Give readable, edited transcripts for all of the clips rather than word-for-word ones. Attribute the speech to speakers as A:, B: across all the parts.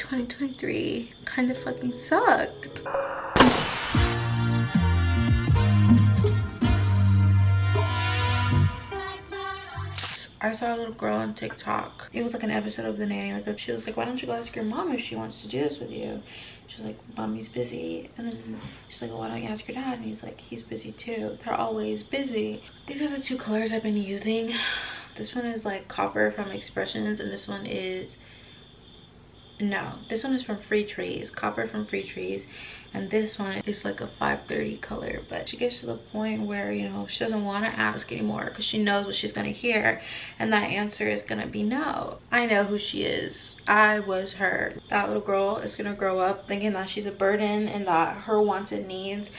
A: 2023 kind of fucking sucked. I saw a little girl on TikTok. It was like an episode of The Nanny. Like, she was like, why don't you go ask your mom if she wants to do this with you? She was like, mommy's busy. And then she's like, well, why don't you ask your dad? And he's like, he's busy too. They're always busy. These are the two colors I've been using. This one is like copper from Expressions, and this one is, no, this one is from Free Trees, copper from Free Trees, and this one is like a 530 color. But she gets to the point where, you know, she doesn't want to ask anymore because she knows what she's going to hear, and that answer is going to be no. I know who she is. I was her. That little girl is going to grow up thinking that she's a burden and that her wants and needs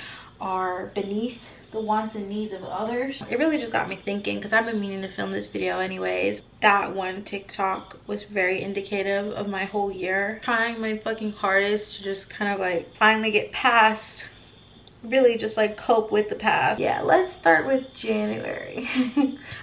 A: are beneath the wants and needs of others. It really just got me thinking, because I've been meaning to film this video anyways. That one TikTok was very indicative of my whole year. Trying my fucking hardest to just kind of like finally get past, really just like cope with the past. Yeah, let's start with January.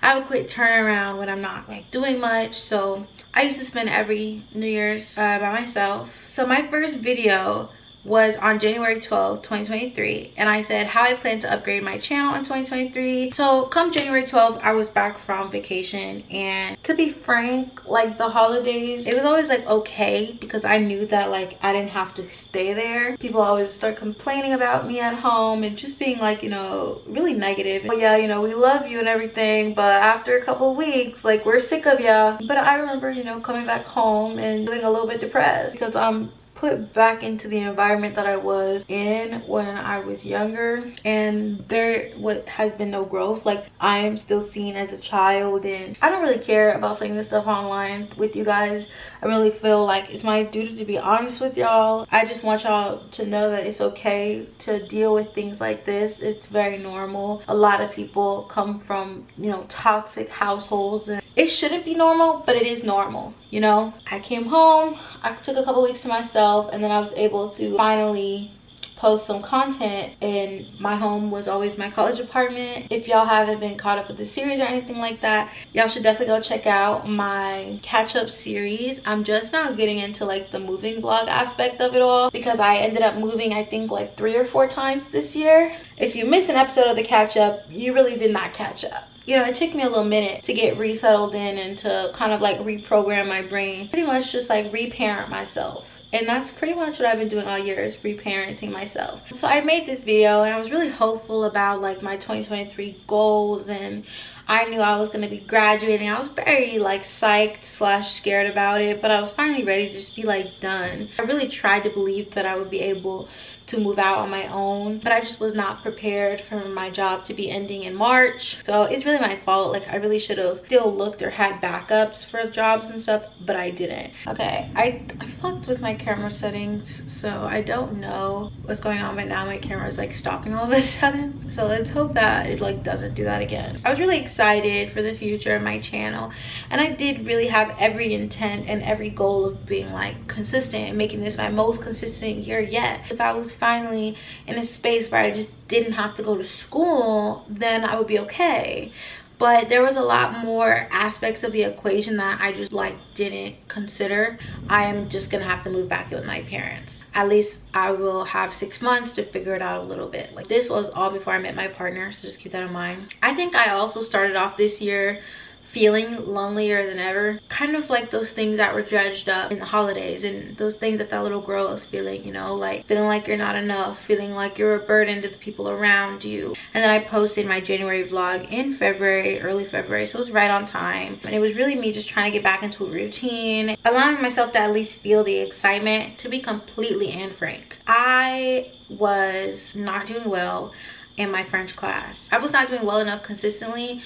A: I have a quick turnaround when I'm not like doing much. So I used to spend every New Year's by myself. So my first video was on January 12th, 2023, and I said how I plan to upgrade my channel in 2023. So come January 12th, I was back from vacation, and to be frank, like the holidays, it was always like okay, because I knew that like I didn't have to stay there. People always start complaining about me at home and just being like, you know, really negative. But yeah, you know, we love you and everything, but after a couple of weeks, like, we're sick of ya. But I remember, you know, coming back home and feeling a little bit depressed because I'm put back into the environment that I was in when I was younger, and there has been no growth. Like, I am still seen as a child, and I don't really care about saying this stuff online with you guys. I really feel like it's my duty to be honest with y'all. I just want y'all to know that it's okay to deal with things like this. It's very normal. A lot of people come from, you know, toxic households, and it shouldn't be normal, but it is normal, you know. I came home, I took a couple weeks to myself, and then I was able to finally post some content. And my home was always my college apartment. If y'all haven't been caught up with the series or anything like that, y'all should definitely go check out my catch-up series. I'm just now getting into like the moving vlog aspect of it all, because I ended up moving I think like 3 or 4 times this year. If you miss an episode of the catch-up, you really did not catch up. You know, it took me a little minute to get resettled in and to kind of like reprogram my brain, pretty much just like reparent myself. And that's pretty much what I've been doing all year, is reparenting myself. So I made this video and I was really hopeful about like my 2023 goals, and I knew I was going to be graduating. I was very like psyched / scared about it, but I was finally ready to just be like done. I really tried to believe that I would be able to move out on my own, but I just was not prepared for my job to be ending in March. So it's really my fault. Like, I really should have still looked or had backups for jobs and stuff, but I didn't. Okay, I fucked with my camera settings, so I don't know what's going on, but now my camera is like stopping all of a sudden. So let's hope that it like doesn't do that again. I was really excited for the future of my channel, and I did really have every intent and every goal of being like consistent and making this my most consistent year yet. If I was finally in a space where I just didn't have to go to school, then I would be okay. But there was a lot more aspects of the equation that I just like didn't consider. I am just gonna have to move back in with my parents. At least I will have 6 months to figure it out a little bit. Like, this was all before I met my partner, so just keep that in mind. I think I also started off this year feeling lonelier than ever, kind of like those things that were dredged up in the holidays, and those things that little girl was feeling, you know, like feeling like you're not enough, feeling like you're a burden to the people around you. And then I posted my January vlog in February, early February, so it was right on time, and it was really me just trying to get back into a routine, allowing myself to at least feel the excitement. To be completely and frank, I was not doing well in my French class. I was not doing well enough consistently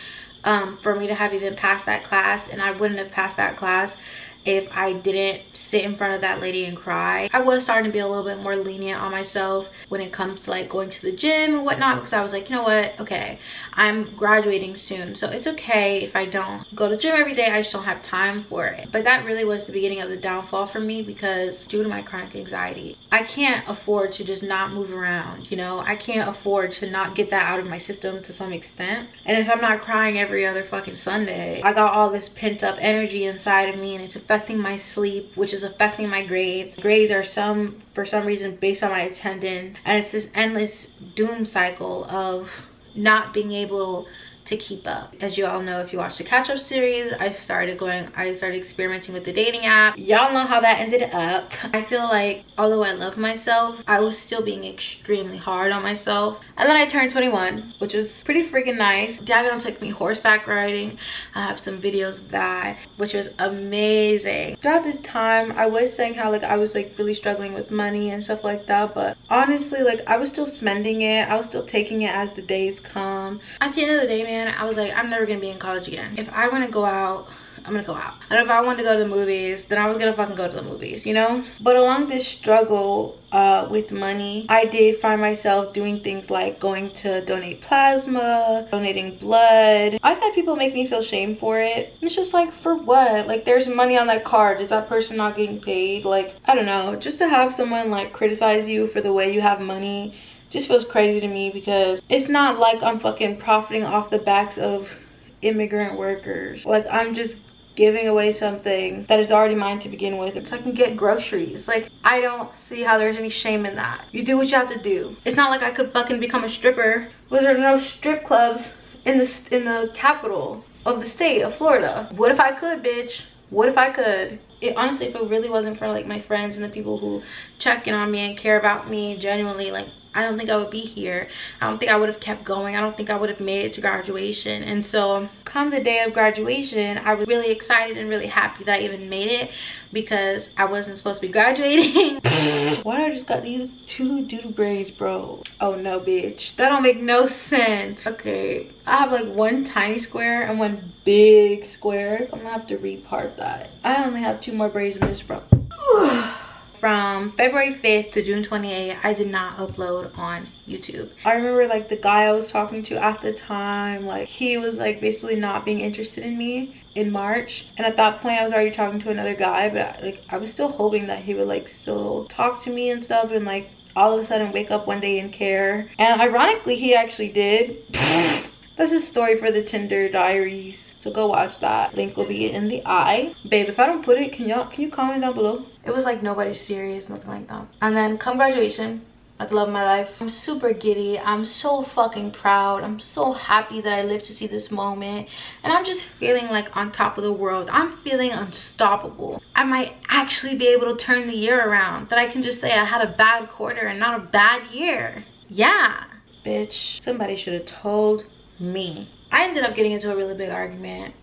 A: for me to have even passed that class, and I wouldn't have passed that class if I didn't sit in front of that lady and cry. I was starting to be a little bit more lenient on myself when it comes to like going to the gym and whatnot, because I was like, you know what, okay, I'm graduating soon, so it's okay if I don't go to the gym every day. I just don't have time for it. But that really was the beginning of the downfall for me, because due to my chronic anxiety, I can't afford to just not move around, you know. I can't afford to not get that out of my system to some extent. And if I'm not crying every other fucking Sunday, I got all this pent up energy inside of me, and it's affecting my sleep, which is affecting my grades. Grades are for some reason based on my attendance, and it's this endless doom cycle of not being able to keep up. As you all know, if you watch the Catch Up series, I started experimenting with the dating app. Y'all know how that ended up. I feel like although I love myself, I was still being extremely hard on myself. And then I turned 21, which was pretty freaking nice. Davion took me horseback riding. I have some videos of that, which was amazing. Throughout this time, I was saying how like I was like really struggling with money and stuff like that, but honestly, like I was still spending it. I was still taking it as the days come. At the end of the day, man, I was like, I'm never gonna be in college again. If I want to go out, I'm gonna go out. And if I want to go to the movies, then I was gonna fucking go to the movies, you know? But along this struggle with money, I did find myself doing things like going to donate plasma, donating blood. I've had people make me feel shame for it. It's just like, for what? Like, there's money on that card. Is that person not getting paid? Like, I don't know. Just to have someone like criticize you for the way you have money just feels crazy to me, because it's not like I'm fucking profiting off the backs of immigrant workers. Like, I'm just giving away something that is already mine to begin with so I can get groceries. Like, I don't see how there's any shame in that. You do what you have to do. It's not like I could fucking become a stripper. Was there no strip clubs in the capital of the state of Florida? What if I could, bitch? What if I could? Honestly, if it really wasn't for like my friends and the people who check in on me and care about me genuinely, like, I don't think I would be here. I don't think I would have kept going. I don't think I would have made it to graduation. And so come the day of graduation, I was really excited and really happy that I even made it, because I wasn't supposed to be graduating. Why did I just got these two doodle braids, bro? Oh no, bitch, that don't make no sense. Okay, I have like one tiny square and one big square, so I'm gonna have to repart that. I only have 2 more braids in this, bro. From February 5th to June 28th, I did not upload on YouTube. I remember like the guy I was talking to at the time, like he was like basically not being interested in me in March. And at that point I was already talking to another guy, but like I was still hoping that he would like still talk to me and stuff, and like all of a sudden wake up one day and care. And ironically, he actually did. That's a story for the Tinder diaries, so go watch that. Link will be in the eye. Babe, if I don't put it, can you comment down below? It was like nobody's serious, nothing like that. And then come graduation, like the love of my life, I'm super giddy. I'm so fucking proud. I'm so happy that I lived to see this moment, and I'm just feeling like on top of the world. I'm feeling unstoppable. I might actually be able to turn the year around, that I can just say I had a bad quarter and not a bad year. Yeah, bitch, somebody should have told me. I ended up getting into a really big argument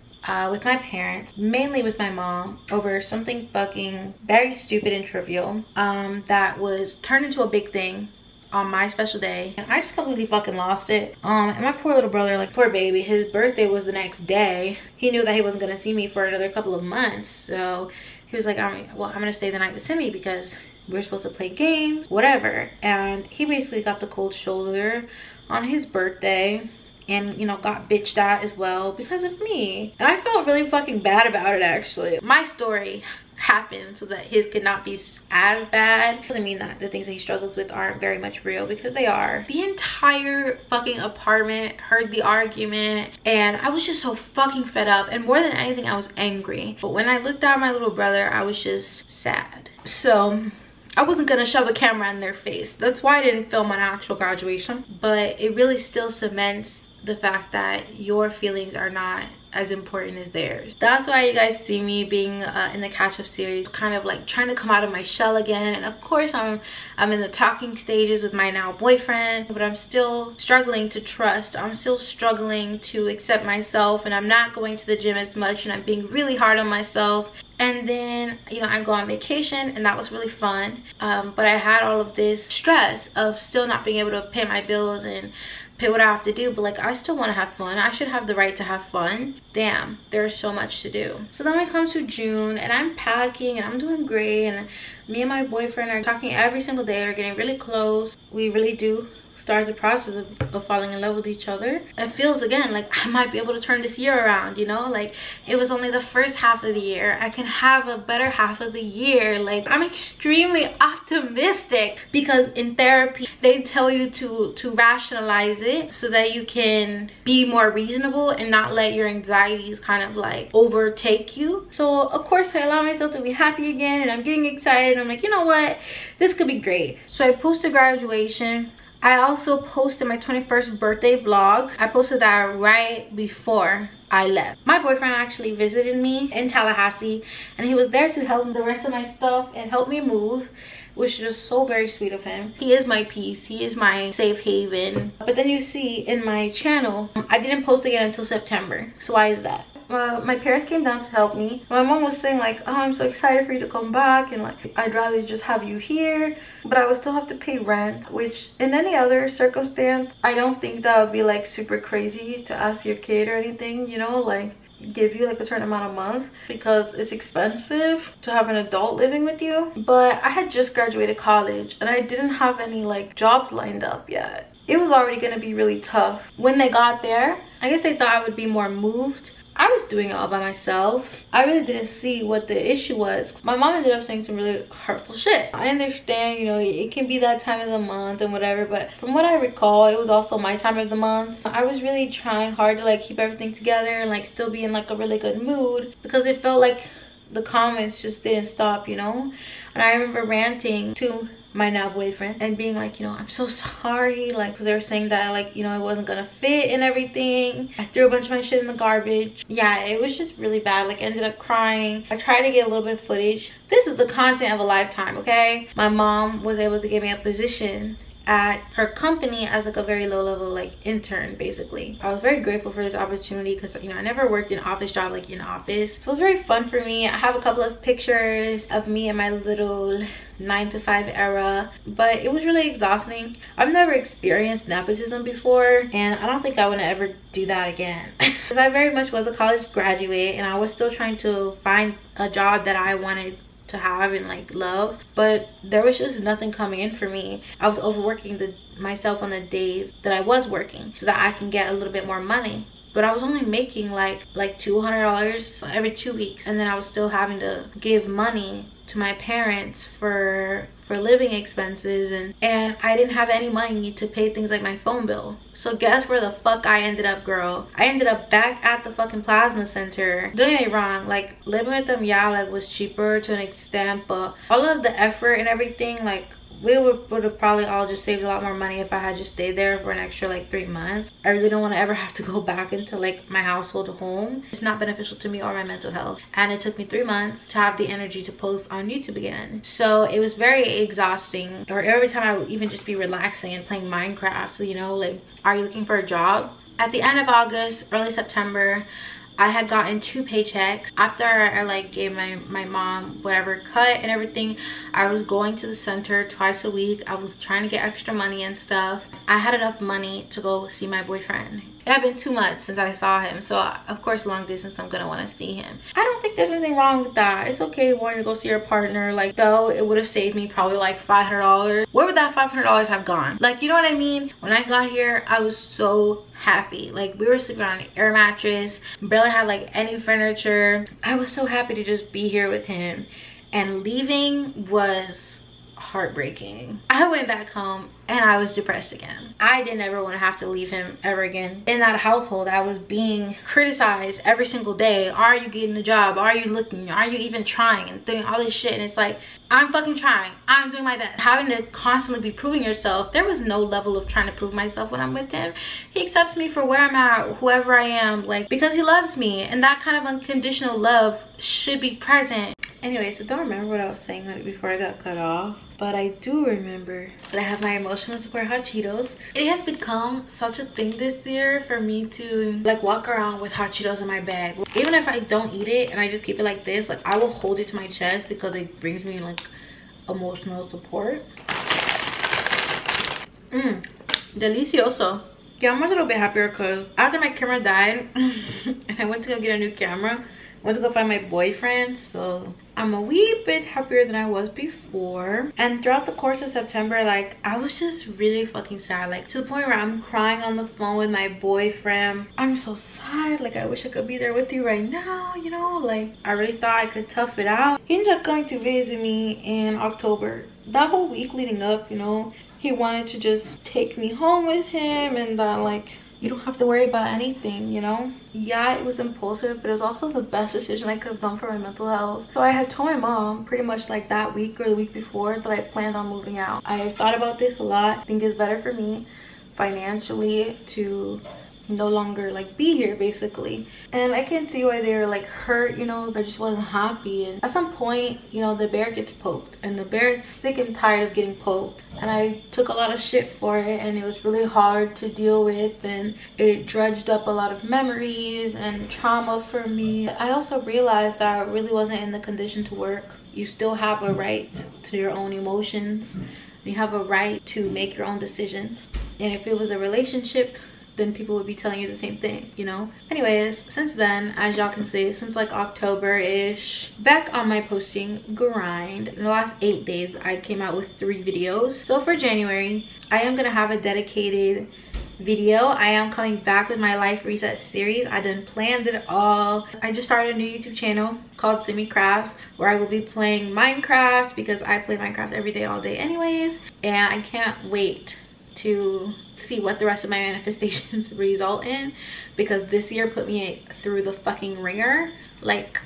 A: with my parents, mainly with my mom, over something fucking very stupid and trivial that was turned into a big thing on my special day, and I just completely fucking lost it. And my poor little brother, like, poor baby, his birthday was the next day. He knew that he wasn't gonna see me for another couple of months, so he was like, I'm gonna stay the night with Simi because we're supposed to play games, whatever. And he basically got the cold shoulder on his birthday, and you know, got bitched at as well because of me. And I felt really fucking bad about it, actually. My story happened so that his could not be as bad. Doesn't mean that the things that he struggles with aren't very much real, because they are. The entire fucking apartment heard the argument, and I was just so fucking fed up, and more than anything I was angry. But when I looked at my little brother, I was just sad. So I wasn't gonna shove a camera in their face. That's why I didn't film an actual graduation. But it really still cements the fact that your feelings are not as important as theirs. That's why you guys see me being in the Catch Up series, kind of like trying to come out of my shell again. And of course I'm in the talking stages with my now boyfriend, but I'm still struggling to trust. I'm still struggling to accept myself, and I'm not going to the gym as much, and I'm being really hard on myself. And then, you know, I go on vacation, and that was really fun, but I had all of this stress of still not being able to pay my bills and pay what I have to do. But like, I still want to have fun. I should have the right to have fun. Damn, there's so much to do. So then we come to June, and I'm packing, and I'm doing great, and me and my boyfriend are talking every single day. We're getting really close. We really do start the process of falling in love with each other. It feels again like I might be able to turn this year around, you know? Like, it was only the first half of the year. I can have a better half of the year. Like, I'm extremely optimistic, because in therapy they tell you to rationalize it so that you can be more reasonable and not let your anxieties kind of like overtake you. So of course I allow myself to be happy again, and I'm getting excited. I'm like, you know what, this could be great. So I posted graduation. I also posted my 21st birthday vlog. I posted that right before I left. My boyfriend actually visited me in Tallahassee, and he was there to help the rest of my stuff and help me move, which is just so very sweet of him. He is my peace. He is my safe haven. But then you see in my channel, I didn't post again until September. So why is that? My parents came down to help me. My mom was saying like, oh, I'm so excited for you to come back, and like, I'd rather just have you here, but I would still have to pay rent, which in any other circumstance, I don't think that would be like super crazy to ask your kid or anything, you know, like give you like a certain amount a month, because it's expensive to have an adult living with you. But I had just graduated college and I didn't have any like jobs lined up yet. It was already gonna be really tough. When they got there, I guess they thought I would be more moved. I was doing it all by myself. I really didn't see what the issue was. My mom ended up saying some really hurtful shit. I understand, you know, it can be that time of the month and whatever, but from what I recall, it was also my time of the month. I was really trying hard to like keep everything together and like still be in like a really good mood, because it felt like the comments just didn't stop, you know? And I remember ranting to my now boyfriend and being like, you know, I'm so sorry, like, because they were saying that like, you know, it wasn't gonna fit and everything. I threw a bunch of my shit in the garbage. Yeah, it was just really bad. Like, I ended up crying. I tried to get a little bit of footage. This is the content of a lifetime, okay? My mom was able to give me a position at her company as like a very low level like intern. Basically, I was very grateful for this opportunity, because you know, I never worked an office job like in office. So it was very fun for me. I have a couple of pictures of me in my little 9-to-5 era, but it was really exhausting. I've never experienced nepotism before, and I don't think I want to ever do that again. Because I very much was a college graduate and I was still trying to find a job that I wanted to have and like love, but there was just nothing coming in for me. I was overworking myself on the days that I was working so that I can get a little bit more money, but I was only making like $200 every 2 weeks, and then I was still having to give money to my parents for living expenses, and I didn't have any money to pay things like my phone bill. So guess where the fuck I ended up, girl? I ended up back at the fucking plasma center. Don't get me wrong, like living with them, yeah, like was cheaper to an extent, but all of the effort and everything, like we would have probably all just saved a lot more money if I had just stayed there for an extra like 3 months. I really don't want to ever have to go back into like my household home. It's not beneficial to me or my mental health, and it took me 3 months to have the energy to post on YouTube again. So it was very exhausting. Or every time I would even just be relaxing and playing Minecraft. So, you know, like, are you looking for a job? At the end of August, early September, I had gotten 2 paychecks. After I like gave my mom whatever cut and everything, I was going to the center twice a week. I was trying to get extra money and stuff. I had enough money to go see my boyfriend. It had been 2 months since I saw him, so of course long distance I'm gonna want to see him. I don't think there's anything wrong with that. It's okay wanting to go see your partner, like, though it would have saved me probably like $500. Where would that $500 have gone? Like, you know what I mean? When I got here, I was so happy. Like, we were sleeping on an air mattress, barely had like any furniture. I was so happy to just be here with him, and leaving was heartbreaking. I went back home and I was depressed again. I didn't ever want to have to leave him ever again. In that household, I was being criticized every single day. Are you getting a job? Are you looking? Are you even trying? And doing all this shit. And it's like, I'm fucking trying. I'm doing my best. Having to constantly be proving yourself. There was no level of trying to prove myself when I'm with him. He accepts me for where I'm at, whoever I am, like, because he loves me. And that kind of unconditional love should be present. Anyways, I don't remember what I was saying before I got cut off, but I do remember that I have my emotional support hot Cheetos. It has become such a thing this year for me to like walk around with hot Cheetos in my bag. Even if I don't eat it and I just keep it like this, like I will hold it to my chest because it brings me like emotional support. Delicioso. Yeah, I'm a little bit happier because after my camera died and I went to go get a new camera, went to go find my boyfriend, so I'm a wee bit happier than I was before. And throughout the course of September, like, I was just really fucking sad, like to the point where I'm crying on the phone with my boyfriend. I'm so sad, like I wish I could be there with you right now, you know, like I really thought I could tough it out. He ended up coming to visit me in October. That whole week leading up, you know, he wanted to just take me home with him, and like, you don't have to worry about anything, you know. Yeah, it was impulsive, but it was also the best decision I could have done for my mental health. So I had told my mom pretty much like that week or the week before that I planned on moving out. I thought about this a lot. I think it's better for me financially to no longer like be here, basically. And I can see why they were like hurt, you know. They just wasn't happy. And at some point, you know, the bear gets poked, and the bear is sick and tired of getting poked. And I took a lot of shit for it, and it was really hard to deal with, and it dredged up a lot of memories and trauma for me. I also realized that I really wasn't in the condition to work. You still have a right to your own emotions. You have a right to make your own decisions. And if it was a relationship, then people would be telling you the same thing, you know. Anyways, since then, as y'all can see, since like October-ish, back on my posting grind. In the last 8 days, I came out with 3 videos. So for January, I am gonna have a dedicated video. I am coming back with my life reset series. I done planned it all. I just started a new YouTube channel called Simi Crafts, where I will be playing Minecraft, because I play Minecraft every day, all day anyways. And I can't wait to see what the rest of my manifestations result in, because this year put me through the fucking ringer. Like,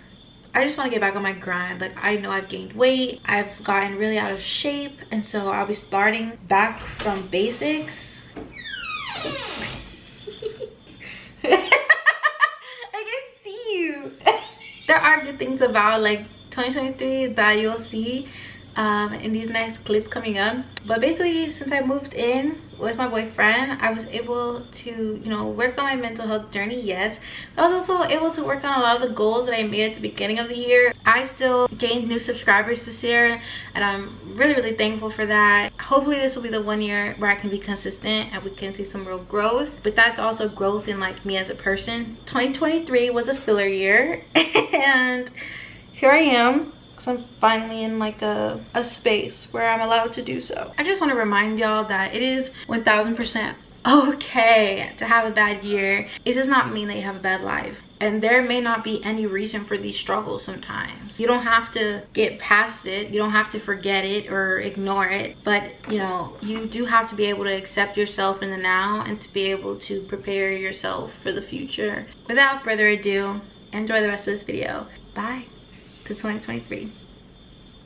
A: I just want to get back on my grind. Like, I know I've gained weight, I've gotten really out of shape, and so I'll be starting back from basics. I can see you. There are good things about like 2023 that you'll see in these next clips coming up. But basically, since I moved in with my boyfriend, I was able to, you know, work on my mental health journey. Yes, I was also able to work on a lot of the goals that I made at the beginning of the year. I still gained new subscribers this year, and I'm really thankful for that. Hopefully this will be the 1 year where I can be consistent and we can see some real growth. But that's also growth in like me as a person. 2023 was a filler year and here I am. I'm finally in like a space where I'm allowed to do so. I just want to remind y'all that it is 1000% okay to have a bad year. It does not mean that you have a bad life, and there may not be any reason for these struggles sometimes. You don't have to get past it, you don't have to forget it or ignore it, but you know, you do have to be able to accept yourself in the now and to be able to prepare yourself for the future. Without further ado, enjoy the rest of this video. Bye to 2023.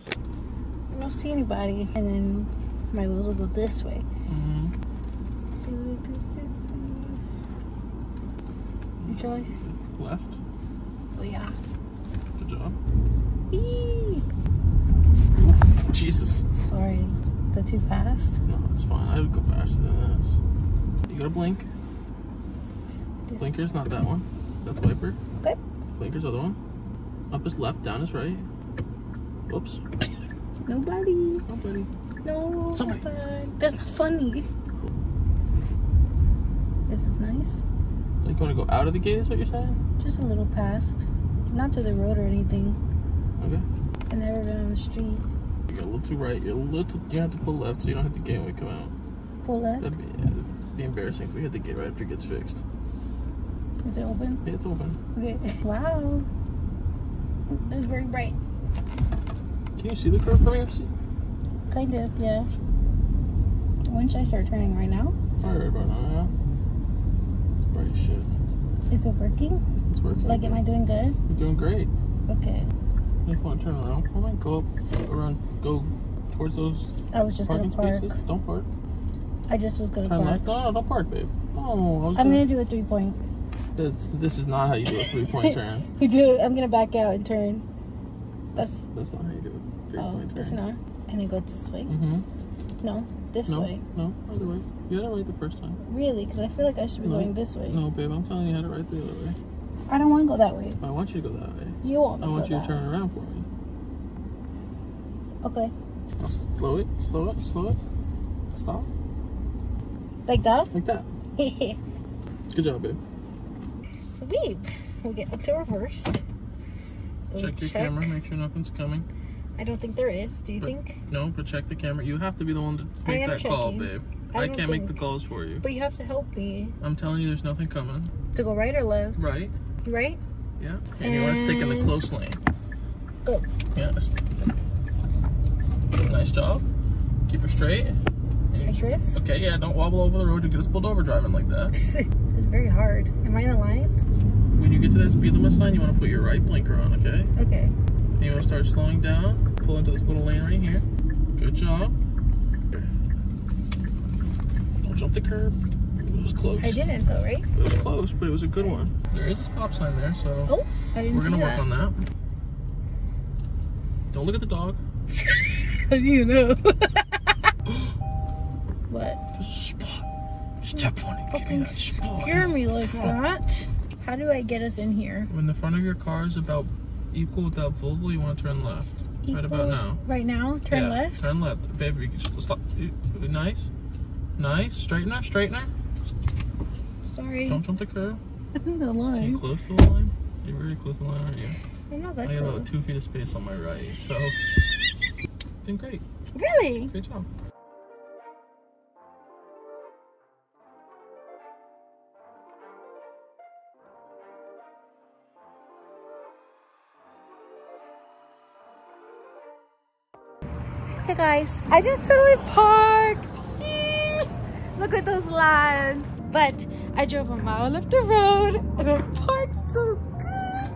A: I don't see anybody, and then my wheels will go this way. Your choice?
B: Left.
A: Oh yeah.
B: Good job.
A: Eee.
B: Jesus.
A: Sorry. Is that too fast?
B: No, it's fine. I would go faster than this. You gotta blink.
A: This.
B: Blinker's not that one. That's wiper.
A: Okay.
B: Blinker's other one. Up is left, down is right. Whoops.
A: Nobody.
B: Nobody.
A: No.
B: Somebody.
A: That's not funny. This is nice.
B: Like, you want to go out of the gate is what you're saying?
A: Just a little past. Not to the road or anything.
B: Okay.
A: I've never been on the street.
B: You're a little too right. You have to pull left so you don't hit the gate when we come out.
A: Pull left?
B: That'd be embarrassing if we hit the gate right after it gets fixed.
A: Is it open?
B: Yeah, it's open.
A: Okay. Wow. It's very bright.
B: Can you see the curve from your seat?
A: Kind of, yeah. When should I start turning? Right now?
B: Right now, yeah. It's bright as shit.
A: Is it working?
B: It's working.
A: Like, am I doing good?
B: You're doing great.
A: Okay.
B: If you want to turn around for me, go up around, go towards those
A: I was just
B: parking
A: gonna park.
B: spaces. Don't park.
A: I just was gonna
B: Turn
A: park.
B: left. No, don't park, babe. No,
A: I'm gonna do a 3-point.
B: This is not how you do a 3-point turn.
A: You do. I'm gonna back out and turn. That's
B: not how you do a 3-point turn.
A: That's not. And I go this way. No, this way.
B: No, other way. You had it right the first time.
A: Really? Because I feel like I should be going this way.
B: No, babe, I'm telling you, you had it right the other way.
A: I don't want to go that way.
B: I want you to go that way.
A: You want me
B: I want
A: to go
B: you to turn around for me.
A: Okay.
B: Now slow it, slow it, slow it. Stop.
A: Like that?
B: Like that. Good job, babe.
A: So babe, we'll get into reverse.
B: Check your camera, make sure nothing's coming.
A: I don't think there is. Do you think?
B: No, but check the camera. You have to be the one to make that call, babe. I can't make the calls for you.
A: But you have to help me.
B: I'm telling you, there's nothing coming.
A: To go right or left?
B: Right.
A: Right?
B: Yeah. And you want to stick in the close lane.
A: Go.
B: Yes. Nice job. Keep her straight.
A: Like this?
B: Okay, yeah, don't wobble over the road to get us pulled over driving like that.
A: It's very hard. Am I in the line?
B: When you get to that speed limit sign, you want to put your right blinker on, okay?
A: Okay.
B: And you want to start slowing down. Pull into this little lane right here. Good job. Don't jump the curb. It was close.
A: I didn't though, right?
B: It was close, but it was a good one. There is a stop sign there, so
A: oh, I didn't
B: we're going to work on that. Don't look at the dog.
A: How do you know? What?
B: There's a spot. Step on it. Give me that spot.
A: Scare me like that. How do I get us in here?
B: When the front of your car is about equal with that Volvo, you want to turn left.
A: Equal,
B: right about now.
A: Right now? Turn left?
B: Turn left. Baby, stop. Nice. Nice. Straightener. Straightener.
A: Sorry.
B: Don't jump the curb.
A: I'm in the line.
B: Are you close to the line? You're very close to the line, aren't you?
A: I'm not that
B: I got
A: close.
B: about 2 feet of space on my right, so... Doing great.
A: Really?
B: Great job.
A: Hey guys, I just totally parked. Eee! Look at those lines. But I drove a mile up the road and I parked so good.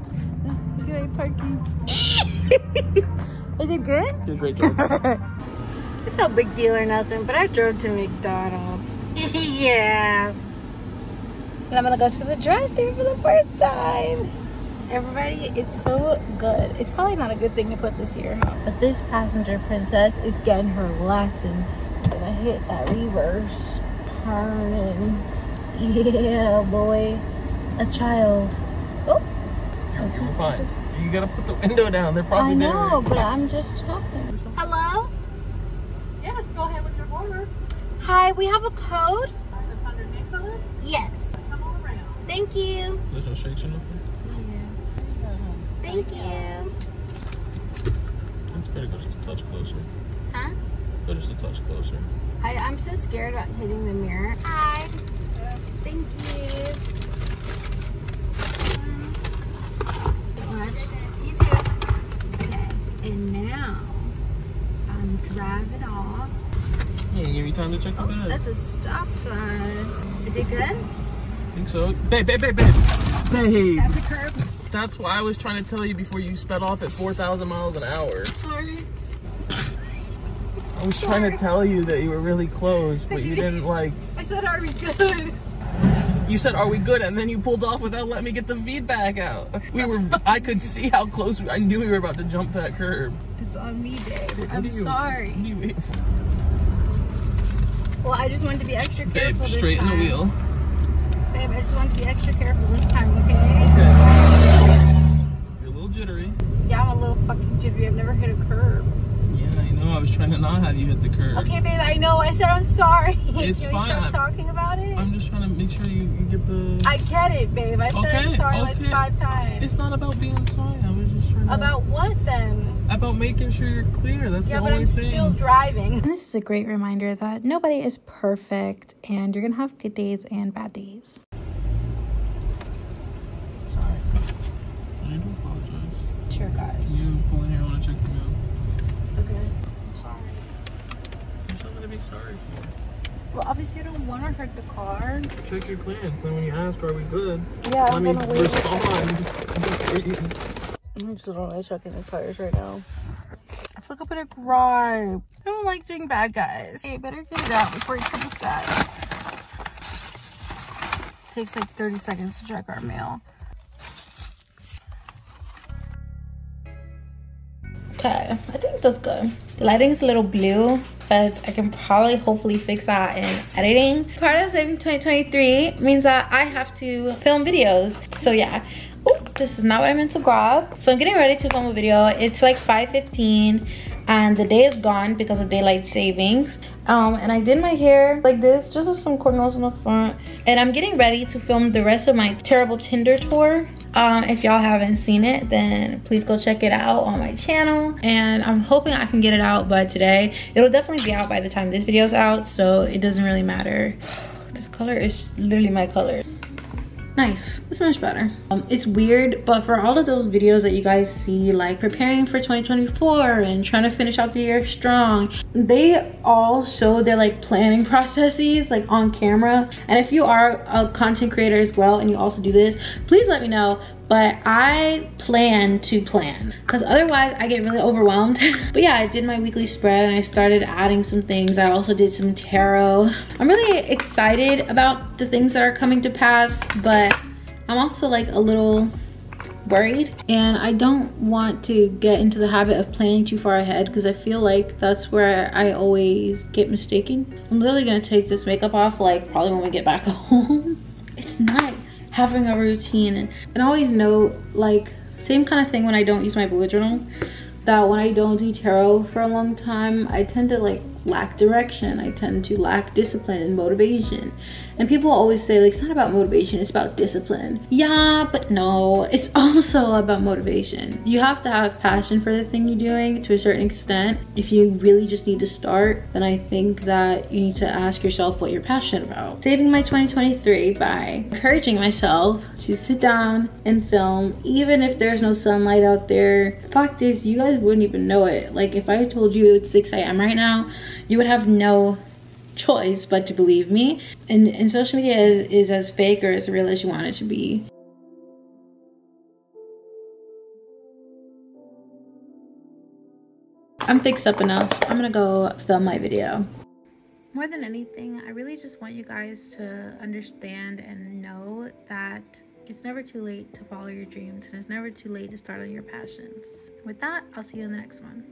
A: Look at my parking. I did good?
B: You did a great job.
A: It's no big deal or nothing, but I drove to McDonald's. Yeah. And I'm gonna go to the drive-thru for the first time. Everybody, it's so good. It's probably not a good thing to put this here, but this passenger princess is getting her license. Gonna hit that reverse. Turning. Yeah, boy. A child. Oh.
B: You're fine. You gotta put the window down. They're probably there.
A: I know, but I'm just talking. Hello?
C: Yes, go ahead with your order.
A: Hi, we have a code?
C: It's under Nicholas.
A: Yes.
C: Come on around.
A: Thank you.
B: There's no shakes or nothing?
A: Thank you.
B: It's better go just a touch closer.
A: Huh?
B: Go just a touch closer.
A: I'm so scared about hitting the mirror. Hi. Thank you. You too. Okay. And now I'm driving off.
B: Hey, give me time to check the bag.
A: That's a stop sign. Is it good?
B: I think so. Babe, babe, babe, babe. Babe.
A: That's a curb.
B: That's why I was trying to tell you before you sped off at 4,000 miles an hour.
A: Sorry.
B: I was trying to tell you that you were really close, but you didn't like...
A: I said, are we good?
B: You said, are we good? And then you pulled off without letting me get the feedback out. I could see how close, I knew we were about to jump that curb.
A: It's on me, babe.
B: I'm
A: sorry.
B: What are you waiting for?
A: Well, I just wanted to be extra careful
B: Babe, straighten
A: this time.
B: the wheel.
A: Babe, I just wanted to be extra careful this time, okay?
B: You're a little jittery.
A: Yeah, I'm a little fucking jittery. I've never hit a curb.
B: Yeah, I know. I was trying to not have you hit the curb.
A: Okay, babe, I know. I said I'm sorry.
B: It's
A: Can
B: fine.
A: we stop talking about it?
B: I'm just trying to make sure you get the...
A: I get it, babe. I said I'm sorry like 5 times.
B: It's not about being sorry. I was just trying to...
A: About what then?
B: About making sure you're clear. That's the only thing.
A: Yeah, but I'm still driving.
D: And this is a great reminder that nobody is perfect and you're gonna have good days and bad days.
B: Sorry. I do apologize.
A: Sure, guys.
B: Can you pull in here? I want to check the mail.
A: Okay. I'm sorry.
B: There's nothing to be sorry for.
A: Well, obviously I don't want to hurt the car.
B: Check your clearance. Then when you ask, are we good?
A: Yeah,
B: Let
A: I'm
B: me
A: gonna wait.
B: respond.
A: I'm just literally checking the tires right now. I feel like I'm gonna cry. I don't like doing bad guys. Hey, better get it out before you kill this guy. Takes like 30 seconds to check our mail.
D: Okay, I think that's good. The lighting is a little blue, but I can probably hopefully fix that in editing. Part of Saving 2023 means that I have to film videos. So yeah. Oh, this is not what I meant to grab. So I'm getting ready to film a video. It's like 5:15 and the day is gone because of daylight savings. And I did my hair like this, just with some cornrows in the front. And I'm getting ready to film the rest of my terrible Tinder tour. If y'all haven't seen it, then please go check it out on my channel, and I'm hoping I can get it out by today. It'll definitely be out by the time this video's out, so it doesn't really matter. This color is literally my color. Nice, it's much better. It's weird, but for all of those videos that you guys see, like preparing for 2024 and trying to finish out the year strong, they all show their like planning processes like on camera. And if you are a content creator as well and you also do this, please let me know. But I plan to plan, because otherwise I get really overwhelmed. But yeah, I did my weekly spread and I started adding some things. I also did some tarot. I'm really excited about the things that are coming to pass, but I'm also like a little worried, and I don't want to get into the habit of planning too far ahead, because I feel like that's where I always get mistaken. I'm literally gonna take this makeup off like probably when we get back home. It's nice having a routine, and always know, like, same kind of thing when I don't use my bullet journal, that when I don't do tarot for a long time, I tend to like lack direction. I tend to lack discipline and motivation. And people always say like, it's not about motivation, it's about discipline. Yeah, but no, it's also about motivation. You have to have passion for the thing you're doing to a certain extent. If you really just need to start, then I think that you need to ask yourself what you're passionate about. Saving my 2023 by encouraging myself to sit down and film, even if there's no sunlight out there. The fact is, you guys wouldn't even know it. Like, if I told you it's 6 a.m. right now, you would have no choice but to believe me. And social media is as fake or as real as you want it to be. I'm fixed up enough. I'm gonna go film my video. More than anything, I really just want you guys to understand and know that it's never too late to follow your dreams, and it's never too late to start on your passions. With that, I'll see you in the next one.